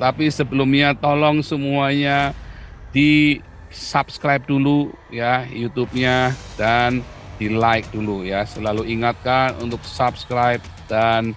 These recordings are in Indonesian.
Tapi sebelumnya tolong semuanya di-subscribe dulu ya YouTube-nya dan di-like dulu ya. Selalu ingatkan untuk subscribe dan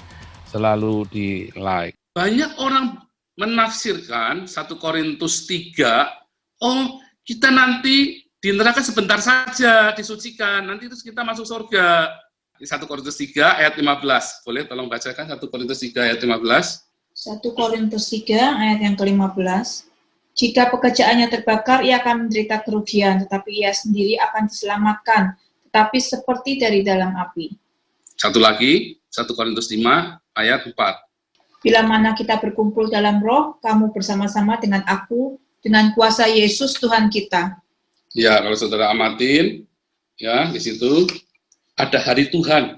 selalu di-like. Banyak orang menafsirkan 1 Korintus 3, oh kita nanti di neraka sebentar saja disucikan, nanti terus kita masuk surga. Di 1 Korintus 3 ayat 15. Boleh tolong bacakan 1 Korintus 3 ayat 15. 1 Korintus 3 ayat yang ke-15. Jika pekerjaannya terbakar, ia akan menderita kerugian, tetapi ia sendiri akan diselamatkan, tetapi seperti dari dalam api. Satu lagi, 1 Korintus 5 ayat 4. Bila mana kita berkumpul dalam roh, kamu bersama-sama dengan aku, dengan kuasa Yesus Tuhan kita. Ya, kalau saudara amatin, ya di situ ada hari Tuhan.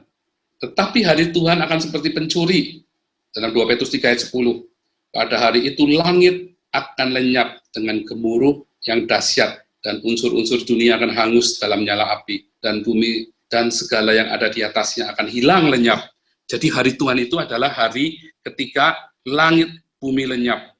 Tetapi hari Tuhan akan seperti pencuri. Dalam 2 Petrus 3 ayat 10. Pada hari itu langit akan lenyap dengan gemuruh yang dahsyat dan unsur-unsur dunia akan hangus dalam nyala api dan bumi dan segala yang ada di atasnya akan hilang lenyap. Jadi hari Tuhan itu adalah hari ketika langit bumi lenyap.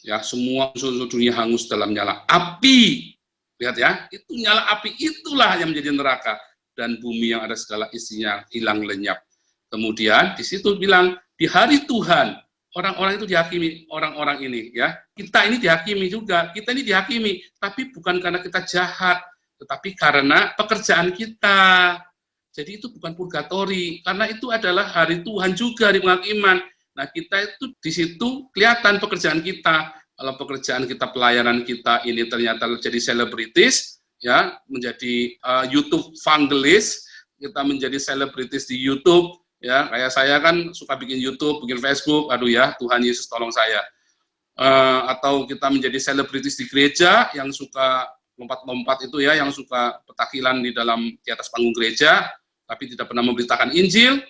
Ya, semua unsur-unsur dunia hangus dalam nyala api. Lihat ya, itu nyala api itulah yang menjadi neraka dan bumi yang ada segala isinya hilang lenyap. Kemudian di situ bilang di hari Tuhan orang-orang itu dihakimi, orang-orang ini ya. Kita ini dihakimi juga, kita ini dihakimi, tapi bukan karena kita jahat, tetapi karena pekerjaan kita. Jadi itu bukan purgatori, karena itu adalah hari Tuhan juga di penghakiman. Nah, kita itu di situ kelihatan pekerjaan kita. Kalau pekerjaan kita, pelayanan kita ini ternyata jadi selebritis, ya, menjadi YouTube evangelis, kita menjadi selebritis di YouTube, ya, kayak saya kan suka bikin YouTube, bikin Facebook, aduh ya, Tuhan Yesus tolong saya. Atau kita menjadi selebritis di gereja yang suka lompat-lompat itu ya, yang suka petakilan di atas panggung gereja, tapi tidak pernah memberitakan Injil.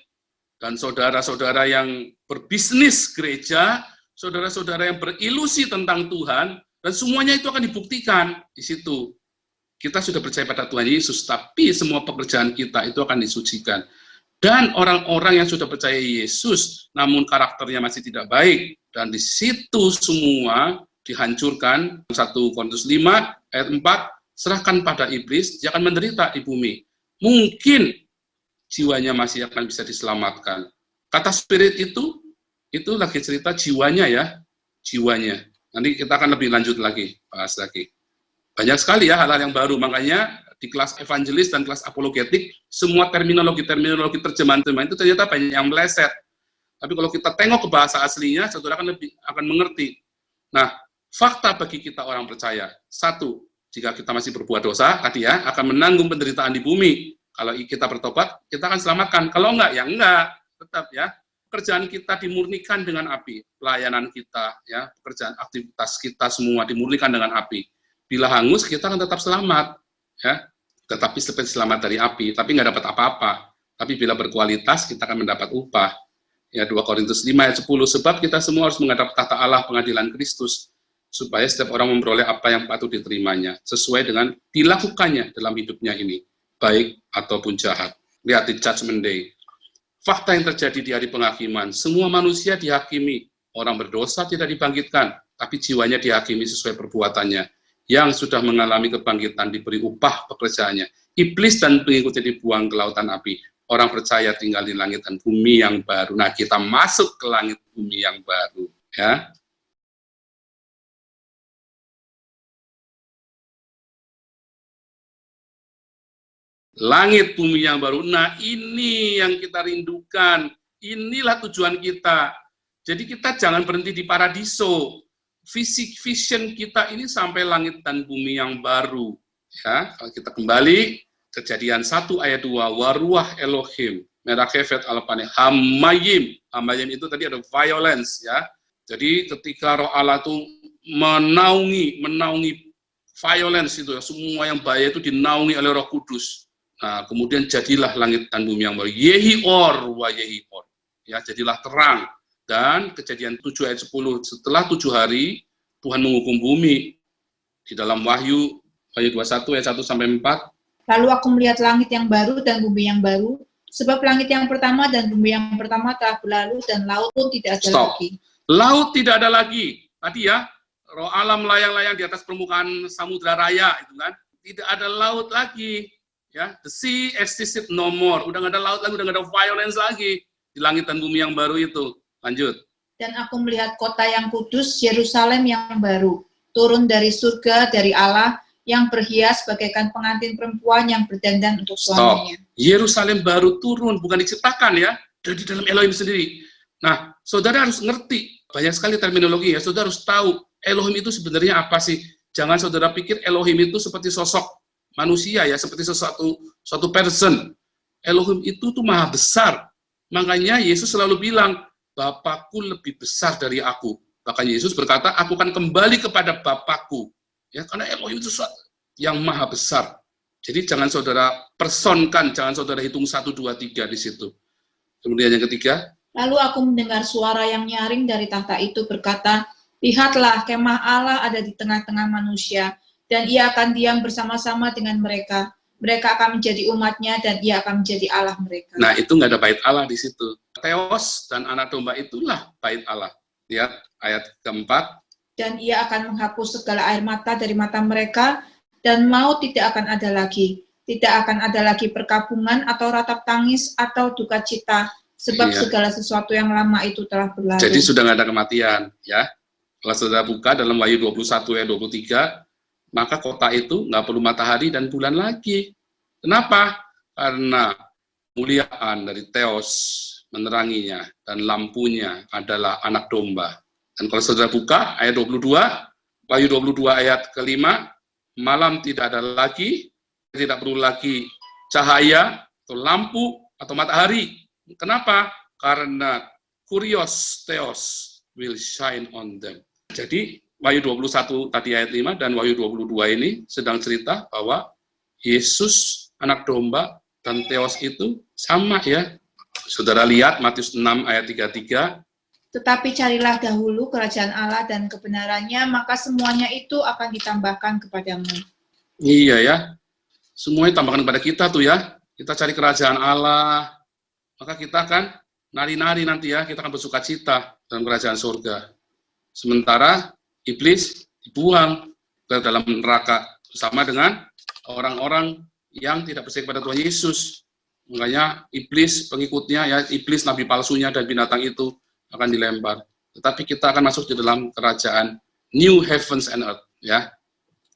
Dan saudara-saudara yang berbisnis gereja, saudara-saudara yang berilusi tentang Tuhan, dan semuanya itu akan dibuktikan di situ. Kita sudah percaya pada Tuhan Yesus, tapi semua pekerjaan kita itu akan disucikan. Dan orang-orang yang sudah percaya Yesus, namun karakternya masih tidak baik, dan di situ semua dihancurkan. 1 Korintus 5 ayat 4, serahkan pada iblis, dia akan menderita di bumi. Mungkin jiwanya masih akan bisa diselamatkan. Kata spirit itu lagi cerita jiwanya ya, jiwanya. Nanti kita akan lebih lanjut lagi, bahas lagi. Banyak sekali ya hal-hal yang baru, makanya di kelas evangelis dan kelas apologetik, semua terminologi terjemahan itu ternyata banyak yang meleset. Tapi kalau kita tengok ke bahasa aslinya, saudara akan mengerti. Nah, fakta bagi kita orang percaya, satu, jika kita masih berbuat dosa, tadi ya, akan menanggung penderitaan di bumi. Kalau kita bertobat, kita akan selamatkan. Kalau enggak, ya enggak. Tetap ya. Pekerjaan kita dimurnikan dengan api. Pelayanan kita, ya, pekerjaan aktivitas kita semua dimurnikan dengan api. Bila hangus, kita akan tetap selamat. Ya. Tetapi seperti selamat dari api, tapi nggak dapat apa-apa. Tapi bila berkualitas, kita akan mendapat upah. Ya, 2 Korintus 5 ayat 10, sebab kita semua harus menghadap tahta Allah pengadilan Kristus, supaya setiap orang memperoleh apa yang patut diterimanya, sesuai dengan dilakukannya dalam hidupnya ini, baik ataupun jahat. Lihat di Judgment Day. Fakta yang terjadi di hari penghakiman, semua manusia dihakimi, orang berdosa tidak dibangkitkan, tapi jiwanya dihakimi sesuai perbuatannya. Yang sudah mengalami kebangkitan diberi upah pekerjaannya. Iblis dan pengikutnya dibuang ke lautan api. Orang percaya tinggal di langit dan bumi yang baru. Nah, kita masuk ke langit bumi yang baru. Ya. Langit bumi yang baru. Nah, ini yang kita rindukan. Inilah tujuan kita. Jadi kita jangan berhenti di paradiso. Vision kita ini sampai langit dan bumi yang baru. Ya, kalau kita kembali Kejadian 1 ayat 2, waruah Elohim, merakefet alpane, hamayim. Hamayim itu tadi ada violence ya. Jadi ketika roh Allah itu menaungi violence itu ya, semua yang bahaya itu dinaungi oleh Roh Kudus. Nah, kemudian jadilah langit dan bumi yang baru. Yehior wa yehior. Ya, jadilah terang. Dan Kejadian 7 ayat 10, setelah 7 hari Tuhan menghukum bumi. Di dalam Wahyu 21 ayat 1 sampai 4. Lalu aku melihat langit yang baru dan bumi yang baru, sebab langit yang pertama dan bumi yang pertama telah berlalu dan laut pun tidak ada lagi. Laut tidak ada lagi. tadi ya, roh alam melayang-layang di atas permukaan samudra raya itu kan, tidak ada laut lagi, ya, the sea existed no more, udah nggak ada laut lagi, udah nggak ada violence lagi di langit dan bumi yang baru itu. Lanjut. Dan aku melihat kota yang kudus, Yerusalem yang baru, turun dari surga, dari Allah, yang berhias bagaikan pengantin perempuan yang berdandan untuk suaminya. Yerusalem baru turun, bukan diciptakan ya, dari dalam Elohim sendiri. Nah, saudara harus ngerti, banyak sekali terminologi ya, saudara harus tahu Elohim itu sebenarnya apa sih? Jangan saudara pikir Elohim itu seperti sosok manusia ya, seperti suatu person. Elohim itu tuh maha besar. Makanya Yesus selalu bilang, Bapakku lebih besar dari aku. Bahkan Yesus berkata, aku akan kembali kepada Bapakku. Ya, karena Elohim itu sesuatu yang maha besar. Jadi jangan saudara personkan, jangan saudara hitung 1, 2, 3 di situ. Kemudian yang ketiga, lalu aku mendengar suara yang nyaring dari tahta itu berkata, lihatlah, kemah Allah ada di tengah-tengah manusia, dan ia akan diam bersama-sama dengan mereka. Mereka akan menjadi umatnya, dan ia akan menjadi Allah mereka. Nah, itu nggak ada bait Allah di situ. Theos dan anak domba itulah bait Allah. Lihat ayat keempat. Dan ia akan menghapus segala air mata dari mata mereka, dan maut tidak akan ada lagi. Tidak akan ada lagi perkabungan atau ratap tangis atau duka cita, sebab segala sesuatu yang lama itu telah berlalu. Jadi sudah nggak ada kematian, ya. Kalau saudara buka dalam Wahyu 21 ayat 23, maka kota itu nggak perlu matahari dan bulan lagi. Kenapa? Karena kemuliaan dari Theos meneranginya, dan lampunya adalah anak domba. Dan kalau saudara buka ayat 22, Wahyu 22 ayat kelima, malam tidak ada lagi, tidak perlu lagi cahaya atau lampu atau matahari. Kenapa? Karena Kurios Theos will shine on them. Jadi Wahyu 21 tadi ayat 5 dan Wahyu 22 ini sedang cerita bahwa Yesus anak domba dan Theos itu sama ya. Saudara lihat Matius 6 ayat 33. Tetapi carilah dahulu kerajaan Allah dan kebenarannya, maka semuanya itu akan ditambahkan kepadamu. Iya ya. Semuanya tambahkan kepada kita tuh ya. Kita cari kerajaan Allah, maka kita akan nari-nari nanti ya, kita akan bersuka cita dalam kerajaan surga. Sementara iblis dibuang ke dalam neraka bersama dengan orang-orang yang tidak percaya kepada Tuhan Yesus. Makanya iblis pengikutnya ya, iblis nabi palsunya dan binatang itu akan dilempar. Tetapi kita akan masuk di dalam kerajaan new heavens and earth ya.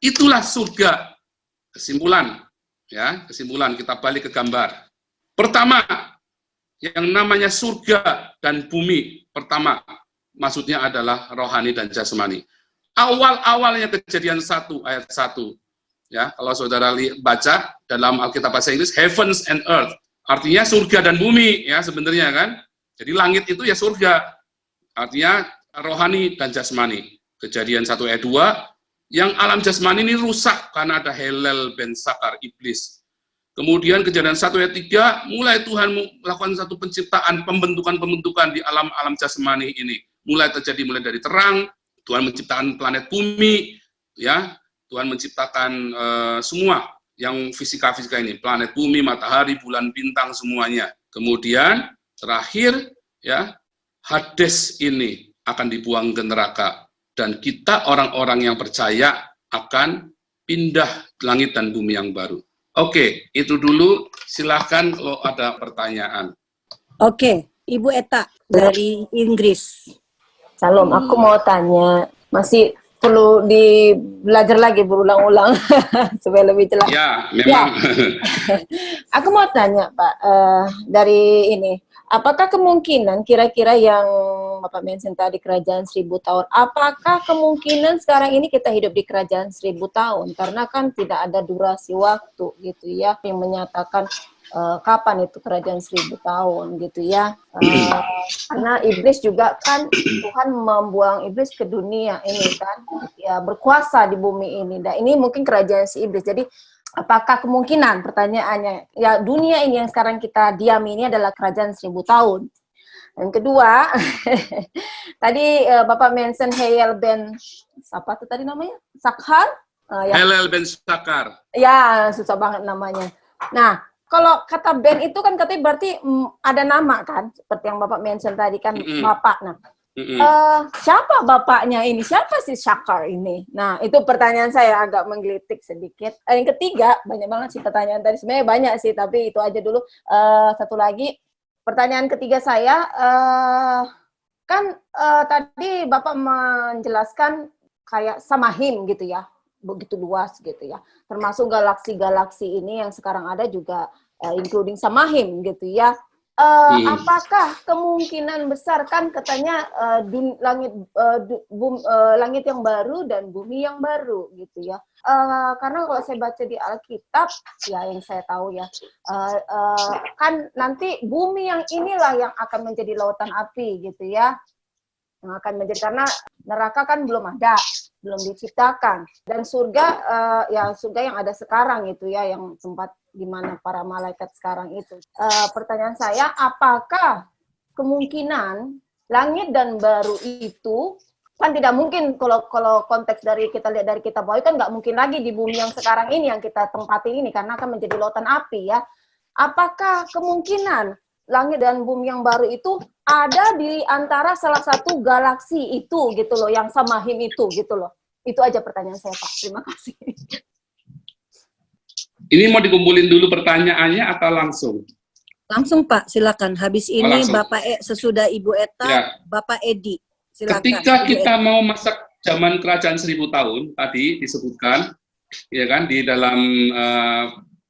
Itulah surga. Kesimpulan ya, kesimpulan kita balik ke gambar. Pertama, yang namanya surga dan bumi, pertama maksudnya adalah rohani dan jasmani. Awal-awalnya Kejadian 1 ayat 1. Ya, kalau saudara baca dalam Alkitab bahasa Inggris heavens and earth, artinya surga dan bumi ya sebenarnya kan. Jadi langit itu ya surga. Artinya rohani dan jasmani. Kejadian 1 ayat 2, yang alam jasmani ini rusak karena ada Helel ben Sakar iblis. Kemudian Kejadian 1 ayat 3, mulai Tuhan melakukan satu penciptaan, pembentukan-pembentukan di alam-alam jasmani ini. Mulai terjadi mulai dari terang, Tuhan menciptakan planet bumi, ya, Tuhan menciptakan semua yang fisika-fisika ini, planet bumi, matahari, bulan, bintang, semuanya. Kemudian terakhir, ya, Hades ini akan dibuang ke neraka, dan kita orang-orang yang percaya akan pindah langit dan bumi yang baru. Oke, itu dulu. Silahkan kalau ada pertanyaan. Oke, Ibu Eta dari Inggris. Salam, aku mau tanya, masih perlu belajar lagi berulang-ulang supaya lebih jelas. Ya, memang. Ya. Aku mau tanya, Pak, dari ini, apakah kemungkinan kira-kira yang Bapak mention tadi kerajaan 1000 tahun, apakah kemungkinan sekarang ini kita hidup di kerajaan 1000 tahun? Karena kan tidak ada durasi waktu gitu ya, yang menyatakan kapan itu kerajaan 1000 tahun gitu ya. Karena iblis juga kan, Tuhan membuang iblis ke dunia ini kan, ya berkuasa di bumi ini. Dan ini mungkin kerajaan si iblis. Jadi apakah kemungkinan, pertanyaannya, ya dunia ini yang sekarang kita diami ini adalah kerajaan 1000 tahun. Yang kedua, tadi Bapak mention Helel ben, apa tuh tadi namanya? Sakhar? Ya. Helel ben Sakar. Ya, susah banget namanya. Nah, kalau kata Ben itu kan katanya berarti ada nama kan, seperti yang Bapak mention tadi kan, Bapak. Nah, Siapa bapaknya ini? Siapa si Syakar ini? Nah, itu pertanyaan saya agak menggelitik sedikit. Yang ketiga, banyak banget sih pertanyaan tadi. Sebenarnya banyak sih, tapi itu aja dulu. Satu lagi, pertanyaan ketiga saya, kan tadi Bapak menjelaskan kayak Samahim gitu ya, begitu luas gitu ya. Termasuk galaksi-galaksi ini yang sekarang ada juga including Samahim gitu ya. Apakah kemungkinan besar kan katanya langit yang baru dan bumi yang baru gitu ya? Karena kalau saya baca di Alkitab ya yang saya tahu ya kan nanti bumi yang inilah yang akan menjadi lautan api gitu ya, yang akan menjadi, karena neraka kan belum ada, belum diciptakan, dan surga ya surga yang ada sekarang itu ya, yang tempat di mana para malaikat sekarang itu. Pertanyaan saya, apakah kemungkinan langit dan baru itu kan tidak mungkin, kalau konteks dari kita lihat dari kitab Wahyu kan nggak mungkin lagi di bumi yang sekarang ini yang kita tempati ini, karena akan menjadi lautan api ya. Apakah kemungkinan langit dan bumi yang baru itu ada di antara salah satu galaksi itu gitu loh, yang Samahim itu gitu loh? Itu aja pertanyaan saya, Pak. Terima kasih. Ini mau dikumpulin dulu pertanyaannya atau langsung? Langsung Pak, silakan. Habis ini langsung. Bapak sesudah Ibu Eta, Ya. Bapak Edi. Silakan. Ketika Ibu kita Eta. mau masak zaman kerajaan 1000 tahun, tadi disebutkan, ya kan, di dalam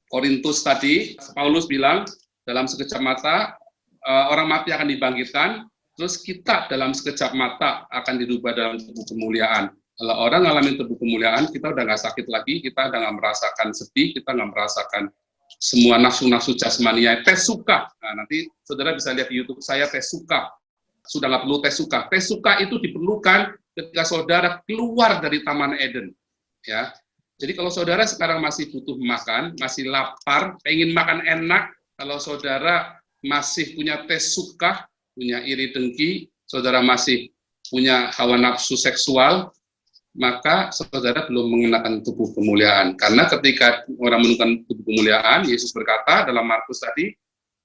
Korintus tadi, Paulus bilang, dalam sekejap mata, orang mati akan dibangkitkan, terus kita dalam sekejap mata akan dirubah dalam tubuh kemuliaan. Kalau orang ngalamin tubuh kemuliaan, kita udah nggak sakit lagi, kita udah nggak merasakan sedih, kita nggak merasakan semua nafsu-nafsu jasmania, tes suka. Nah, nanti saudara bisa lihat di YouTube saya, tes suka. Sudah nggak perlu tes suka. Tes suka itu diperlukan ketika saudara keluar dari Taman Eden. Ya. Jadi kalau saudara sekarang masih butuh makan, masih lapar, pengen makan enak, kalau saudara masih punya tes suka, punya iri dengki, saudara masih punya hawa nafsu seksual, maka saudara belum mengenakan tubuh kemuliaan. Karena ketika orang mengenakan tubuh kemuliaan, Yesus berkata dalam Markus tadi,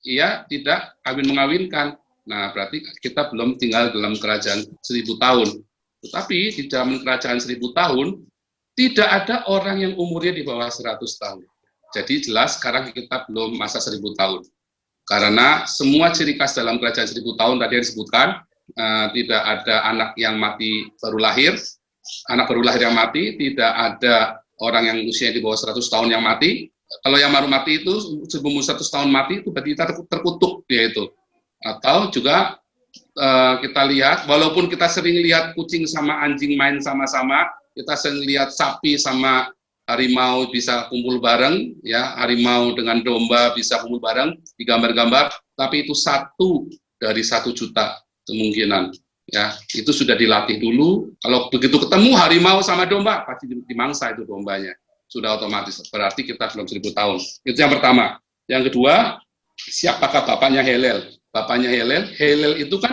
ia tidak kawin-mengawinkan. Nah, berarti kita belum tinggal dalam kerajaan 1000 tahun. Tetapi di dalam kerajaan 1000 tahun, tidak ada orang yang umurnya di bawah 100 tahun. Jadi jelas sekarang kita belum masa 1000 tahun. Karena semua ciri khas dalam kerajaan 1000 tahun tadi yang disebutkan, tidak ada anak yang mati baru lahir, anak baru lahir yang mati, tidak ada orang yang usianya di bawah 100 tahun yang mati. Kalau yang baru mati itu, sebelum 100 tahun mati, itu berarti kita terkutuk dia itu. Atau juga kita lihat, walaupun kita sering lihat kucing sama anjing main sama-sama, kita sering lihat sapi sama harimau bisa kumpul bareng, ya, harimau dengan domba bisa kumpul bareng di gambar-gambar, tapi itu 1 dari 1 juta kemungkinan. Ya, itu sudah dilatih dulu. Kalau begitu ketemu harimau sama domba, pasti dimangsa itu dombanya. Sudah otomatis. Berarti kita belum 1000 tahun. Itu yang pertama. Yang kedua, siapakah bapaknya Helel? Bapaknya Helel itu kan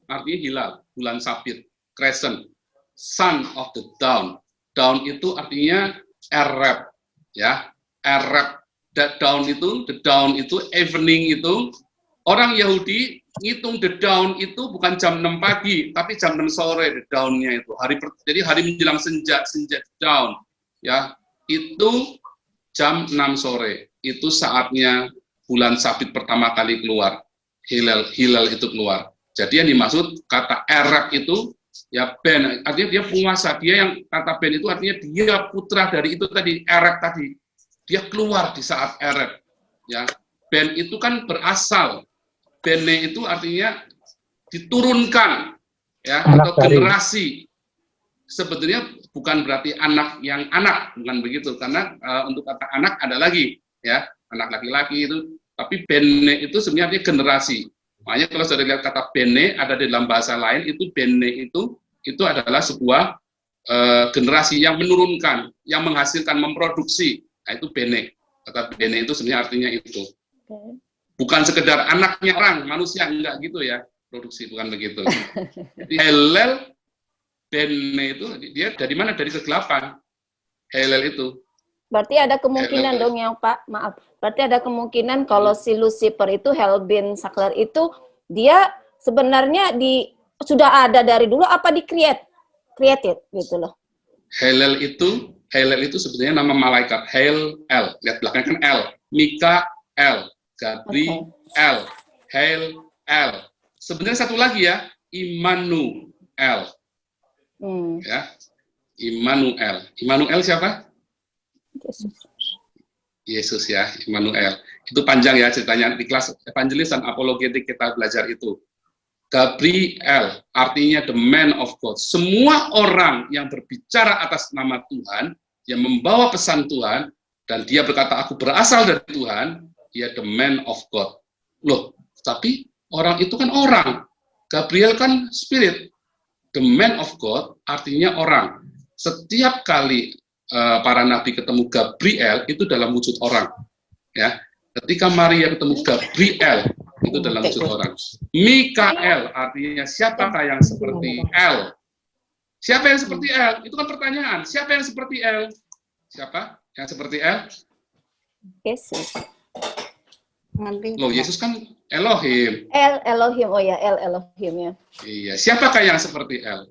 artinya hilal, bulan sabit, crescent, son of the dawn. Dawn itu artinya Arab, ya. Arab, the dawn itu evening itu. Orang Yahudi ngitung the dawn itu bukan jam 6 pagi, tapi jam 6 sore the dawn-nya itu. Jadi hari menjelang senja dawn, ya. Itu jam 6 sore. Itu saatnya bulan sabit pertama kali keluar. Hilal itu keluar. Jadi yang dimaksud kata Arab itu ya Ben, artinya dia penguasa. Dia yang kata Ben itu artinya dia putra dari itu tadi, Arab tadi. Dia keluar di saat Arab, ya. Ben itu kan berasal, Bene itu artinya diturunkan, ya, atau generasi. Sebetulnya bukan berarti anak yang anak, bukan begitu, karena untuk kata anak ada lagi, ya, anak laki-laki itu, tapi Bene itu sebenarnya generasi. Makanya kalau sudah lihat kata Bene ada di dalam bahasa lain, itu Bene itu adalah sebuah generasi yang menurunkan, yang menghasilkan, memproduksi. Nah, itu Bene. Kata Bene itu sebenarnya artinya itu. Bukan sekedar anaknya orang, manusia, enggak gitu ya, produksi, bukan begitu. Helel, Bene itu, dia dari mana? Dari kegelapan. Helel itu. Berarti ada kemungkinan Helel. dong ya Pak, maaf. Berarti ada kemungkinan kalau si Lucifer itu, Hell bin Saklar itu, dia sebenarnya sudah ada dari dulu apa created gitu loh. Hallel itu sebenarnya nama malaikat. Hallel, lihat belakangnya kan L. Mikael, Gabriel, Hallel. Sebenarnya satu lagi ya, Immanuel. Ya, Immanuel. Immanuel siapa? Yesus ya, Immanuel. Itu panjang ya ceritanya, di kelas evangelis dan apologetik kita belajar itu. Gabriel, artinya the man of God. Semua orang yang berbicara atas nama Tuhan, yang membawa pesan Tuhan, dan dia berkata, aku berasal dari Tuhan, dia the man of God. Loh, tapi orang itu kan orang. Gabriel kan spirit. The man of God artinya orang. Setiap kali para nabi ketemu Gabriel, itu dalam wujud orang. Ya, ketika Maria ketemu Gabriel, itu dalam wujud orang. Mikael artinya siapakah yang seperti L? Siapa yang seperti L? Itu kan pertanyaan. Siapa yang seperti L? Siapa yang seperti L? Yesus. Loh, Yesus kan Elohim. Elohim, oh ya, Elohim ya. Iya, siapakah yang seperti L?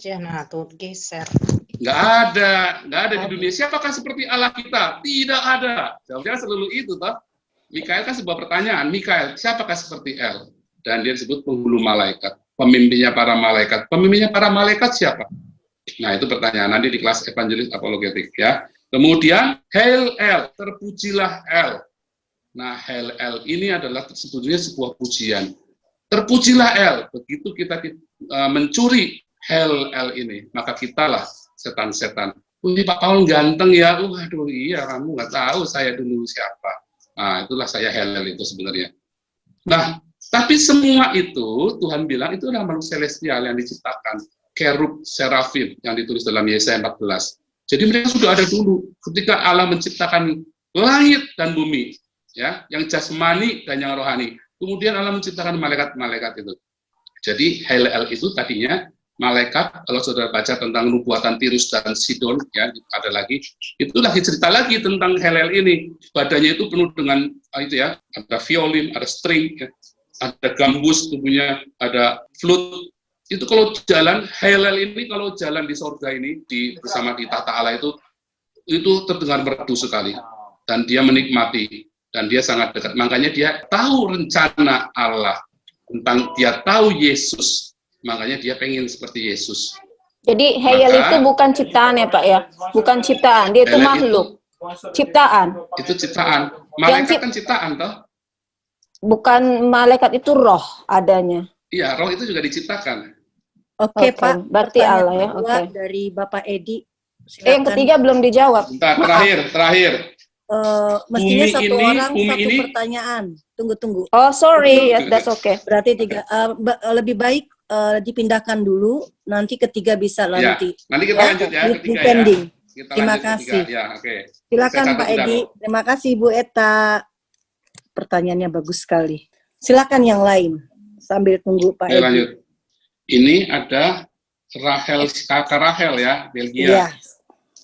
Jangan tuh geser. Nggak ada di dunia. Siapakah seperti Allah kita? Tidak ada. Jawabnya selalu itu, toh. Mikael kan sebuah pertanyaan. Mikael, siapakah seperti El? Dan dia disebut penghulu malaikat. Pemimpinnya para malaikat. Pemimpinnya para malaikat siapa? Nah, itu pertanyaan nanti di kelas evangelis apologetik ya. Kemudian, Hail El, terpujilah El. Nah, Hail El ini adalah sebetulnya sebuah pujian. Terpujilah El. Begitu kita mencuri Hail El ini, maka kitalah setan-setan. Wih, Pak Paul ganteng ya. Waduh, iya, kamu nggak tahu saya dulu siapa. Nah, itulah saya Hallel itu sebenarnya. Nah, tapi semua itu, Tuhan bilang, itu adalah makhluk celestial yang diciptakan. Kerub, serafim, yang ditulis dalam Yesaya 14. Jadi mereka sudah ada dulu. Ketika Allah menciptakan langit dan bumi, ya, yang jasmani dan yang rohani. Kemudian Allah menciptakan malaikat-malaikat itu. Jadi, Hallel itu tadinya malaikat, kalau saudara baca tentang nubuatan Tirus dan Sidon, ya ada lagi, itu lagi cerita lagi tentang Hallel ini. Badannya itu penuh dengan itu ya, ada violin, ada string, ya, ada gambus, tubuhnya ada flute. Itu kalau jalan Hallel ini, kalau jalan di sorga ini, bersama di tata Allah itu terdengar merdu sekali, dan dia menikmati, dan dia sangat dekat. Makanya dia tahu rencana Allah tentang dia tahu Yesus. Makanya dia pengen seperti Yesus. Jadi Hallel itu bukan ciptaan ya Pak ya? Bukan ciptaan, dia itu makhluk. Ciptaan. Itu ciptaan. Malaikat kan ciptaan toh? Bukan malaikat itu roh adanya. Iya, roh itu juga diciptakan. Oke, Pak. Berarti Pertanyaan Allah ya. kedua Oke. dari Bapak Edi. Yang ketiga belum dijawab. Bentar, terakhir. Mestinya Bumi satu ini- orang bumi satu ini- pertanyaan. Tunggu. Oh, sorry. Yes, that's okay. Berarti tiga. Lebih baik dipindahkan dulu. Nanti ketiga bisa Ya, nanti. nanti kita lanjut ya, ketiga ya. Depending. Kita Terima lanjut kasih. ketiga. Ya, oke. Silakan Saya Pak catat Edi. sudah, Terima kasih Bu Eta. Pertanyaannya bagus sekali. Silakan yang lain sambil tunggu Pak Oke, Edi. lanjut. Ini ada kakak Rahel ya, Belgia. Iya.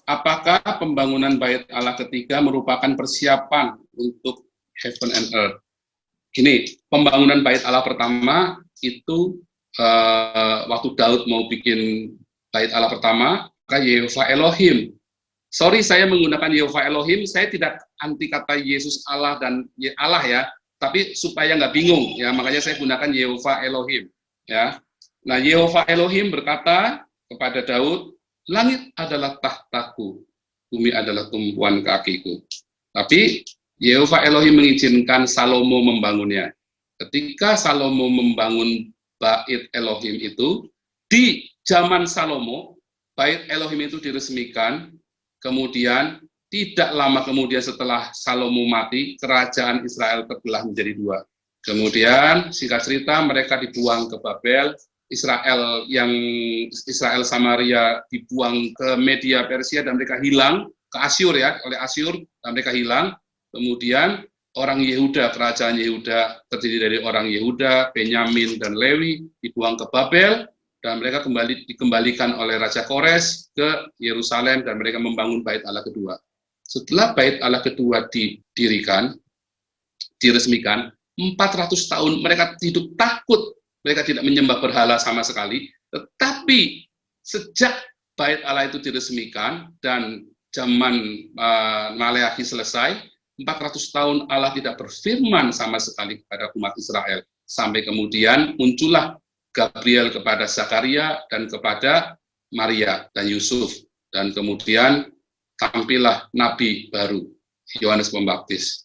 Apakah pembangunan bait Allah ketiga merupakan persiapan untuk heaven and earth? Gini, pembangunan bait Allah pertama itu waktu Daud mau bikin bait Allah pertama, maka Yehova Elohim. Sorry, saya menggunakan Yehova Elohim, saya tidak anti kata Yesus Allah dan Allah ya, tapi supaya nggak bingung ya, makanya saya gunakan Yehova Elohim ya. Nah, Yehova Elohim berkata kepada Daud, langit adalah tahtaku, bumi adalah tumpuan kakiku. Tapi Yehova Elohim mengizinkan Salomo membangunnya. Ketika Salomo membangun bait Elohim itu, di zaman Salomo, bait Elohim itu diresmikan, kemudian tidak lama kemudian setelah Salomo mati, kerajaan Israel terbelah menjadi dua. Kemudian, singkat cerita, mereka dibuang ke Babel, Israel Samaria dibuang ke Media Persia dan mereka hilang ke Asyur ya, oleh Asyur dan mereka hilang. Kemudian orang Yehuda, kerajaan Yehuda terdiri dari orang Yehuda, Benyamin dan Lewi dibuang ke Babel dan mereka dikembalikan oleh Raja Kores ke Yerusalem dan mereka membangun bait Allah kedua. Setelah bait Allah kedua diresmikan, 400 tahun mereka hidup takut mereka tidak menyembah berhala sama sekali, tetapi sejak bait Allah itu diresmikan dan zaman Maleakhi selesai, 400 tahun Allah tidak berfirman sama sekali kepada umat Israel. Sampai kemudian muncullah Gabriel kepada Zakaria dan kepada Maria dan Yusuf. Dan kemudian tampillah Nabi baru, Yohanes Pembaptis.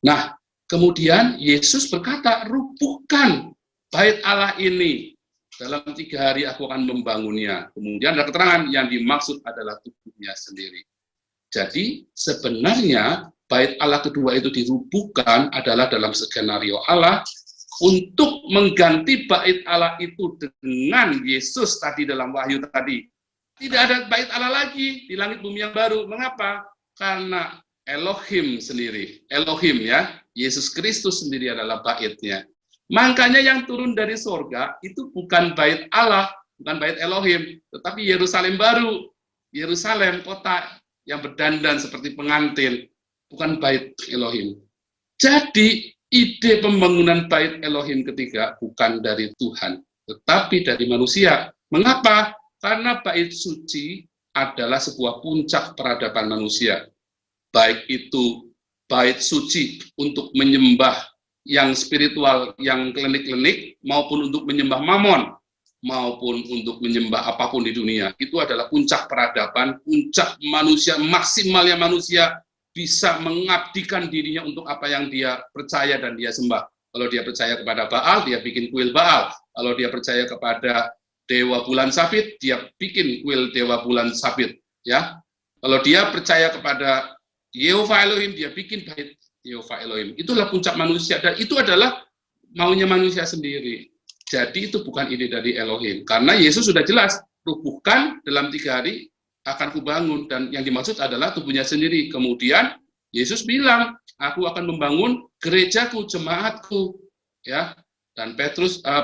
Nah, kemudian Yesus berkata, rubuhkan bait Allah ini. Dalam 3 hari aku akan membangunnya. Kemudian ada keterangan yang dimaksud adalah tubuhnya sendiri. Jadi sebenarnya bait Allah kedua itu dirubuhkan adalah dalam skenario Allah untuk mengganti bait Allah itu dengan Yesus tadi dalam Wahyu tadi. Tidak ada bait Allah lagi di langit bumi yang baru. Mengapa? Karena Elohim sendiri. Elohim ya, Yesus Kristus sendiri adalah baitnya. Makanya yang turun dari sorga itu bukan bait Allah, bukan bait Elohim, tetapi Yerusalem baru. Yerusalem, kota yang berdandan seperti pengantin, bukan bait Elohim. Jadi ide pembangunan bait Elohim ketiga bukan dari Tuhan, tetapi dari manusia. Mengapa? Karena bait suci adalah sebuah puncak peradaban manusia. Baik itu bait suci untuk menyembah yang spiritual, yang klinik-klinik, maupun untuk menyembah mamon, maupun untuk menyembah apapun di dunia. Itu adalah puncak peradaban, puncak manusia, maksimalnya manusia bisa mengabdikan dirinya untuk apa yang dia percaya dan dia sembah. Kalau dia percaya kepada Baal, dia bikin kuil Baal. Kalau dia percaya kepada Dewa Bulan Sabit, dia bikin kuil Dewa Bulan Sabit. Ya, kalau dia percaya kepada Yehova Elohim, dia bikin bait Yehova Elohim. Itulah puncak manusia, dan itu adalah maunya manusia sendiri. Jadi itu bukan ide dari Elohim, karena Yesus sudah jelas, rubuhkan dalam 3 hari akan kubangun, dan yang dimaksud adalah tubuhnya sendiri. Kemudian Yesus bilang, aku akan membangun gerejaku, jemaatku, ya. Dan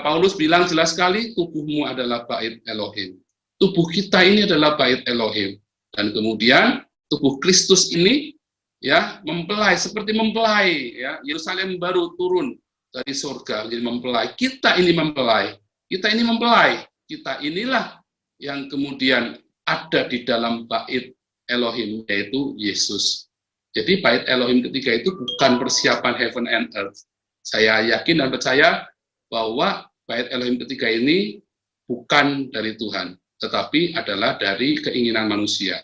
Paulus bilang jelas sekali, tubuhmu adalah bait Elohim. Tubuh kita ini adalah bait Elohim. Dan kemudian tubuh Kristus ini ya mempelai, seperti mempelai, ya, Yerusalem baru turun dari surga menjadi mempelai. Kita ini mempelai, kita ini mempelai, kita inilah yang kemudian ada di dalam bait Elohim, yaitu Yesus. Jadi bait Elohim ketiga itu bukan persiapan heaven and earth. Saya yakin dan percaya bahwa bait Elohim ketiga ini bukan dari Tuhan, tetapi adalah dari keinginan manusia.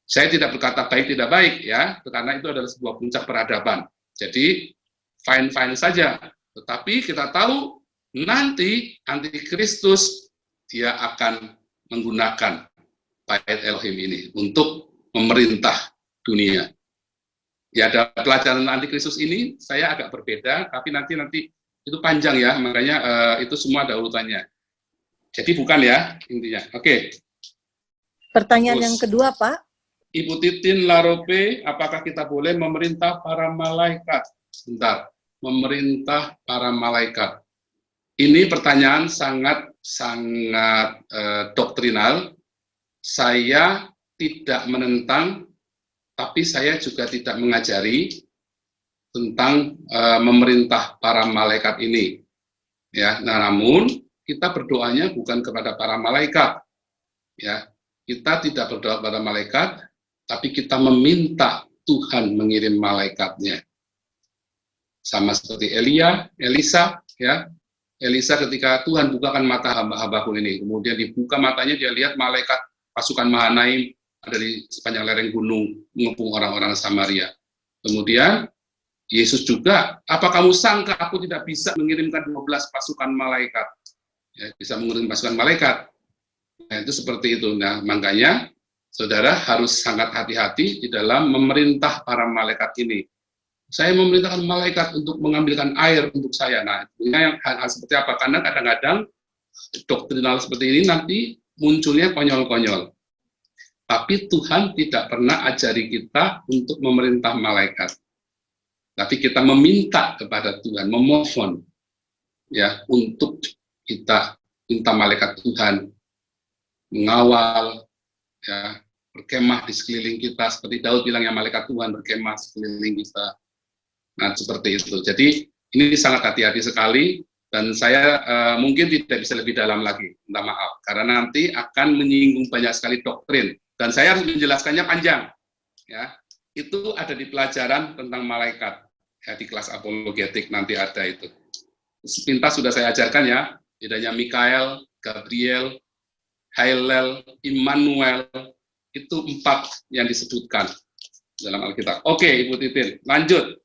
Saya tidak berkata baik tidak baik ya, karena itu adalah sebuah puncak peradaban. Jadi fine-fine saja. Tetapi kita tahu nanti Antikristus dia akan menggunakan bait Elohim ini untuk memerintah dunia. Ya, ada pelajaran Antikristus ini saya agak berbeda, tapi nanti itu panjang ya, makanya itu semua ada urutannya. Jadi bukan ya intinya. Oke. Pertanyaan Terus, yang kedua, Pak. Ibu Titin Larope, apakah kita boleh memerintah para malaikat? Sebentar, memerintah para malaikat. Ini pertanyaan sangat doktrinal. Saya tidak menentang, tapi saya juga tidak mengajari tentang memerintah para malaikat ini. Ya, nah, namun kita berdoanya bukan kepada para malaikat. Ya, kita tidak berdoa kepada malaikat, tapi kita meminta Tuhan mengirim malaikatnya. Sama seperti Elisa, ya. Elisa ketika Tuhan bukakan mata hamba-hambaku ini, kemudian dibuka matanya, dia lihat malaikat pasukan Mahanaim ada di sepanjang lereng gunung mengepung orang-orang Samaria. Kemudian Yesus juga, apa kamu sangka aku tidak bisa mengirimkan 12 pasukan malaikat? Ya, bisa mengirim pasukan malaikat. Nah, itu seperti itu. Nah, makanya saudara harus sangat hati-hati di dalam memerintah para malaikat ini. Saya memerintahkan malaikat untuk mengambilkan air untuk saya. Nah, yang hal seperti apa? Karena kadang-kadang doktrinal seperti ini nanti munculnya konyol-konyol. Tapi Tuhan tidak pernah ajari kita untuk memerintah malaikat. Tapi kita meminta kepada Tuhan, memohon ya untuk kita minta malaikat Tuhan mengawal, ya, berkemah di sekeliling kita, seperti Daud bilang yang malaikat Tuhan berkemah sekeliling kita. Nah, seperti itu. Jadi ini sangat hati-hati sekali Dan saya mungkin tidak bisa lebih dalam lagi, minta maaf, karena nanti akan menyinggung banyak sekali doktrin, dan saya harus menjelaskannya panjang. Ya, itu ada di pelajaran tentang malaikat, ya, di kelas apologetik nanti ada itu. Sepintas sudah saya ajarkan ya, bedanya Mikael, Gabriel, Hillel, Immanuel, itu 4 yang disebutkan dalam Alkitab. Oke, Ibu Titin, lanjut.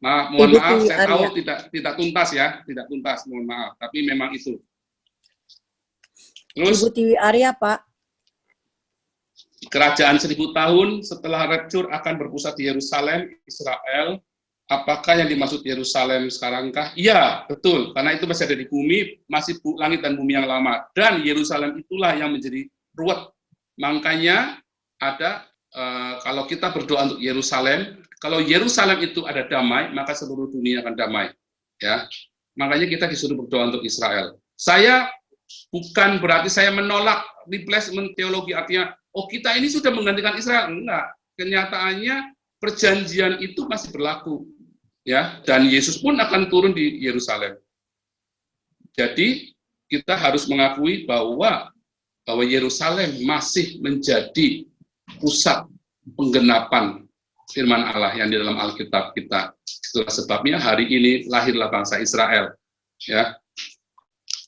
Nah, mohon maaf, saya tahu tidak tuntas ya, tidak tuntas, mohon maaf. Tapi memang itu. Terus, Ibu Tiwi Arya, Pak. kerajaan 1000 tahun setelah rapture akan berpusat di Yerusalem, Israel. Apakah yang dimaksud Yerusalem sekarangkah? Iya, betul. Karena itu masih ada di bumi, masih langit dan bumi yang lama. Dan Yerusalem itulah yang menjadi ruwet. Makanya ada, kalau kita berdoa untuk Yerusalem, kalau Yerusalem itu ada damai, maka seluruh dunia akan damai. Ya, makanya kita disuruh berdoa untuk Israel. Saya bukan berarti saya menolak replacement teologi, artinya, oh kita ini sudah menggantikan Israel. Enggak, kenyataannya perjanjian itu masih berlaku. Ya, dan Yesus pun akan turun di Yerusalem. Jadi kita harus mengakui bahwa Yerusalem masih menjadi pusat penggenapan firman Allah yang di dalam Alkitab kita. Itulah sebabnya hari ini lahirlah bangsa Israel. Ya,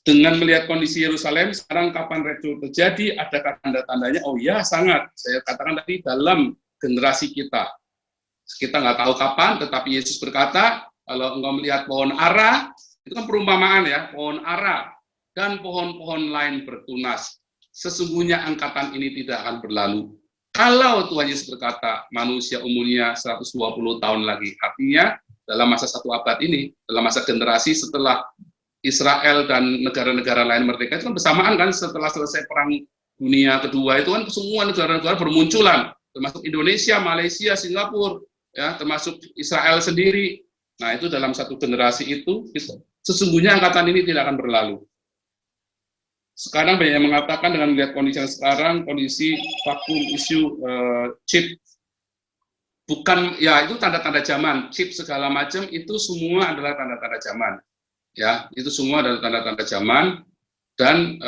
dengan melihat kondisi Yerusalem sekarang, kapan rapture terjadi, adakah tanda-tandanya? Oh ya, sangat. Saya katakan tadi, dalam generasi kita. Kita nggak tahu kapan, tetapi Yesus berkata, kalau engkau melihat pohon ara, itu kan perumpamaan ya, pohon ara dan pohon-pohon lain bertunas, sesungguhnya angkatan ini tidak akan berlalu. Kalau Tuhan Yesus berkata, manusia umurnya 120 tahun lagi, artinya dalam masa 1 abad ini, dalam masa generasi setelah Israel dan negara-negara lain merdeka, itu kan bersamaan kan, setelah selesai Perang Dunia Kedua, itu kan semua negara-negara bermunculan, termasuk Indonesia, Malaysia, Singapura, ya, termasuk Israel sendiri. Nah, itu dalam satu generasi itu sesungguhnya angkatan ini tidak akan berlalu. Sekarang banyak yang mengatakan dengan melihat kondisi yang sekarang, kondisi vakum isu chip, bukan, ya itu tanda-tanda zaman, chip segala macam itu semua adalah tanda-tanda zaman. Ya, itu semua adalah tanda-tanda zaman, dan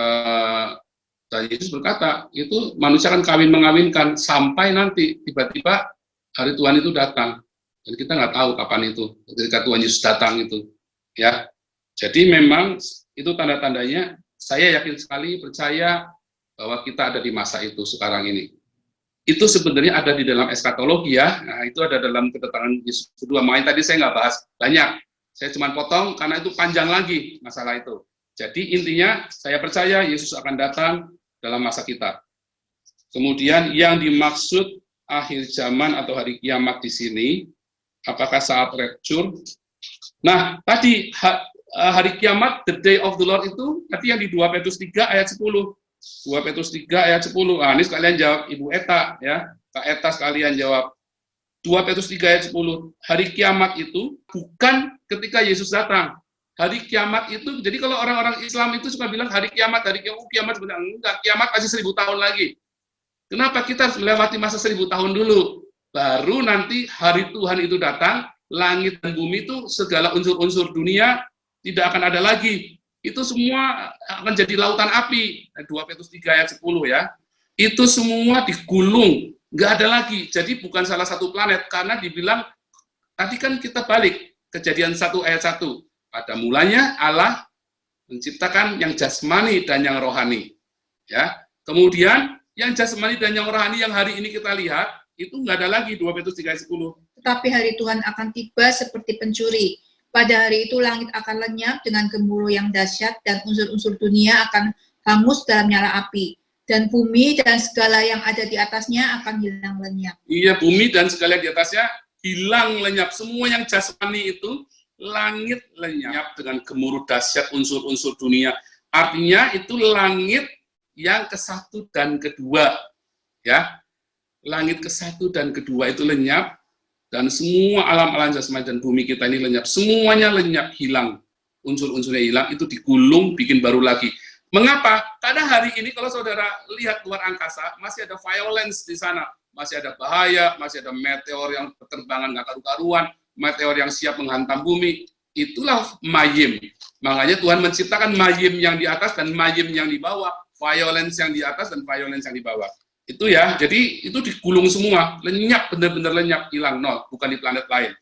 Yesus berkata, itu manusia akan kawin-mengawinkan sampai nanti tiba-tiba hari Tuhan itu datang. Dan kita nggak tahu kapan itu, ketika Tuhan Yesus datang itu. Ya, jadi memang itu tanda-tandanya. Saya yakin sekali, percaya bahwa kita ada di masa itu sekarang ini. Itu sebenarnya ada di dalam eskatologi ya. Nah, itu ada dalam kedatangan Yesus kedua. Makanya tadi saya nggak bahas banyak. Saya cuma potong karena itu panjang lagi masalah itu. Jadi intinya saya percaya Yesus akan datang dalam masa kita. Kemudian yang dimaksud akhir zaman atau hari kiamat di sini, apakah saat rapture? Nah, tadi hari kiamat, the day of the Lord itu, tadi yang di 2 Petrus 3 ayat 10. 2 Petrus 3 ayat 10. Nah, ini sekalian jawab Ibu Eta, ya. Kak Eta sekalian jawab. 2 Petrus 3 ayat 10. Hari kiamat itu bukan ketika Yesus datang. Hari kiamat itu, jadi kalau orang-orang Islam itu suka bilang hari kiamat sebenarnya enggak, kiamat masih 1000 tahun lagi. Kenapa kita harus melewati masa 1000 tahun dulu? Baru nanti hari Tuhan itu datang, langit dan bumi itu segala unsur-unsur dunia tidak akan ada lagi. Itu semua akan jadi lautan api. 2 Petrus 3 ayat 10 ya. Itu semua digulung, nggak ada lagi. Jadi bukan salah satu planet, karena dibilang, tadi kan kita balik, Kejadian 1 ayat 1. Pada mulanya Allah menciptakan yang jasmani dan yang rohani. Ya. Kemudian yang jasmani dan yang rohani yang hari ini kita lihat, itu nggak ada lagi, 2 Petrus 3 ayat 10. Tetapi hari Tuhan akan tiba seperti pencuri. Pada hari itu langit akan lenyap dengan gemuruh yang dahsyat, dan unsur-unsur dunia akan hangus dalam nyala api. Dan bumi dan segala yang ada di atasnya akan hilang lenyap. Iya, bumi dan segala di atasnya hilang lenyap. Semua yang jasmani itu, langit lenyap dengan gemuruh dahsyat unsur-unsur dunia. Artinya itu langit yang ke-1 dan kedua. Ya, langit ke-1 dan kedua itu lenyap, dan semua alam-alam jasmani dan bumi kita ini lenyap. Semuanya lenyap, hilang. Unsur-unsurnya hilang, itu digulung, bikin baru lagi. Mengapa? Karena hari ini kalau saudara lihat luar angkasa, masih ada violence di sana. Masih ada bahaya, masih ada meteor yang berterbangan nggak karu-karuan, meteor yang siap menghantam bumi. Itulah mayim. Makanya Tuhan menciptakan mayim yang di atas dan mayim yang di bawah, violence yang di atas dan violence yang di bawah. Itu ya, jadi itu digulung semua, lenyap, benar-benar lenyap, hilang, nol, bukan di planet lain.